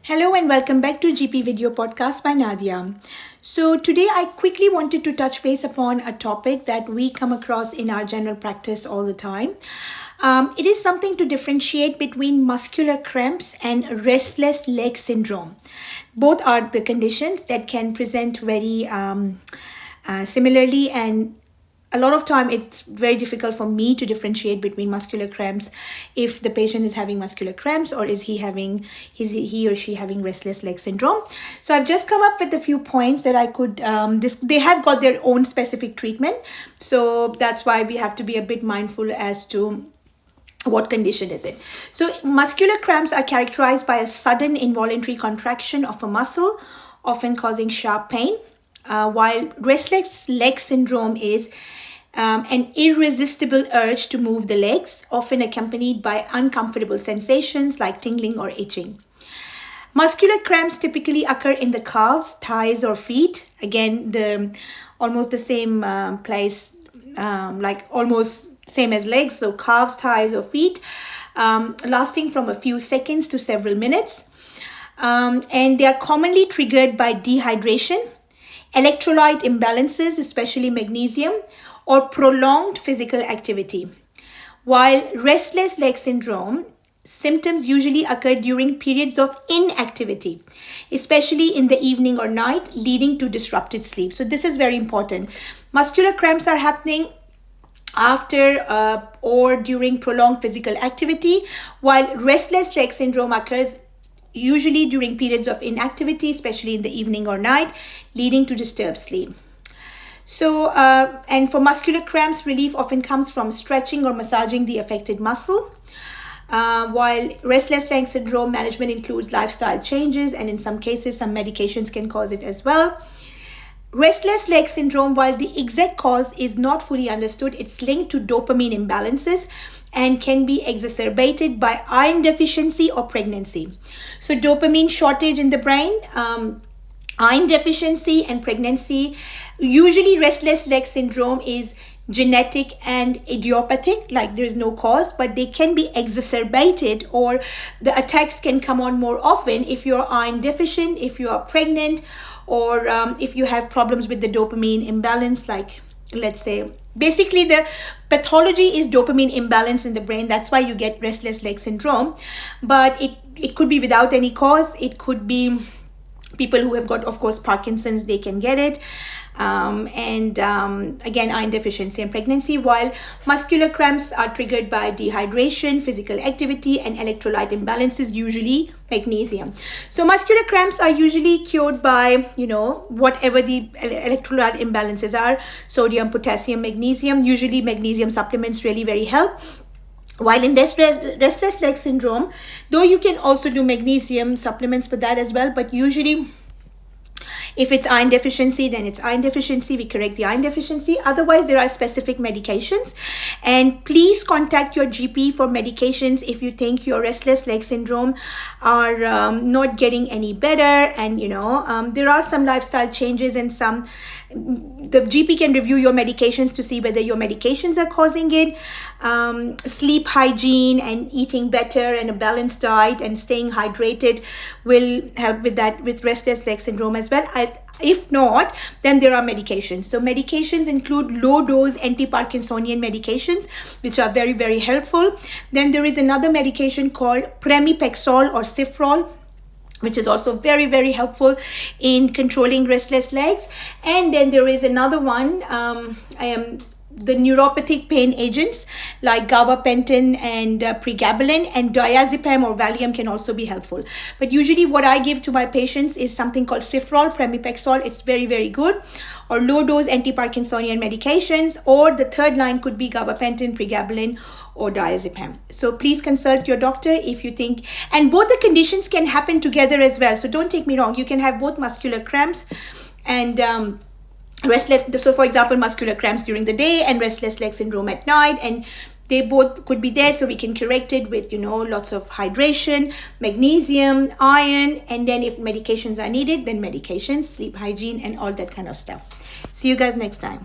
Hello and welcome back to GP Video Podcast by Nadia. So today I quickly wanted to touch base upon a topic that we come across in our general practice all the time. It is something to differentiate between muscular cramps and restless leg syndrome. Both are the conditions that can present very similarly, and a lot of time it's very difficult for me to differentiate between muscular cramps if the patient is having muscular cramps or is he or she having restless leg syndrome. So I've just come up with a few points that I could they have got their own specific treatment, so that's why we have to be a bit mindful as to what condition is it. So muscular cramps are characterized by a sudden involuntary contraction of a muscle, often causing sharp pain, while restless leg syndrome is an irresistible urge to move the legs, often accompanied by uncomfortable sensations like tingling or itching. Muscular cramps typically occur in the calves, thighs, or feet. Again, almost the same place, like almost same as legs. So calves, thighs, or feet, lasting from a few seconds to several minutes. And they are commonly triggered by dehydration, electrolyte imbalances, especially magnesium, or prolonged physical activity. While restless leg syndrome symptoms usually occur during periods of inactivity, especially in the evening or night, leading to disrupted sleep. So this is very important. Muscular cramps are happening after or during prolonged physical activity, while restless leg syndrome occurs usually during periods of inactivity, especially in the evening or night, leading to disturbed sleep. So, and for muscular cramps, relief often comes from stretching or massaging the affected muscle. While restless leg syndrome management includes lifestyle changes, and in some cases, some medications can cause it as well. Restless leg syndrome, while the exact cause is not fully understood, it's linked to dopamine imbalances and can be exacerbated by iron deficiency or pregnancy. So dopamine shortage in the brain, iron deficiency and pregnancy. Usually restless leg syndrome is genetic and idiopathic, like there's no cause, but they can be exacerbated, or the attacks can come on more often if you're iron deficient, if you are pregnant, or if you have problems with the dopamine imbalance, like let's say basically the pathology is dopamine imbalance in the brain. That's why you get restless leg syndrome, but it could be without any cause. It could be people who have got, of course, Parkinson's, they can get it. Again, iron deficiency and pregnancy, while muscular cramps are triggered by dehydration, physical activity, and electrolyte imbalances, usually magnesium. So muscular cramps are usually cured by, whatever the electrolyte imbalances are, sodium, potassium, magnesium. Usually magnesium supplements really very help. While in restless leg syndrome, though you can also do magnesium supplements for that as well, but usually if it's iron deficiency, then it's iron deficiency. We correct the iron deficiency. Otherwise, there are specific medications. And please contact your GP for medications if you think your restless leg syndrome are not getting any better. And, there are some lifestyle changes and the GP can review your medications to see whether your medications are causing it. Sleep hygiene and eating better and a balanced diet and staying hydrated will help with that, with restless leg syndrome as well. If not, then there are medications. So medications include low-dose anti-Parkinsonian medications, which are very, very helpful. Then there is another medication called pramipexole or Cifrol, which is also very, very helpful in controlling restless legs. And then there is another one, the neuropathic pain agents like gabapentin and pregabalin, and diazepam or Valium can also be helpful. But usually what I give to my patients is something called Cifrol, pramipexole. It's very, very good. Or low-dose anti-Parkinsonian medications, or the third line could be gabapentin, pregabalin, or diazepam. So please consult your doctor if you think, and both the conditions can happen together as well. So don't take me wrong. You can have both muscular cramps and restless. So for example, muscular cramps during the day and restless leg syndrome at night, and they both could be there. So we can correct it with, lots of hydration, magnesium, iron, and then if medications are needed, then medications, sleep hygiene, and all that kind of stuff. See you guys next time.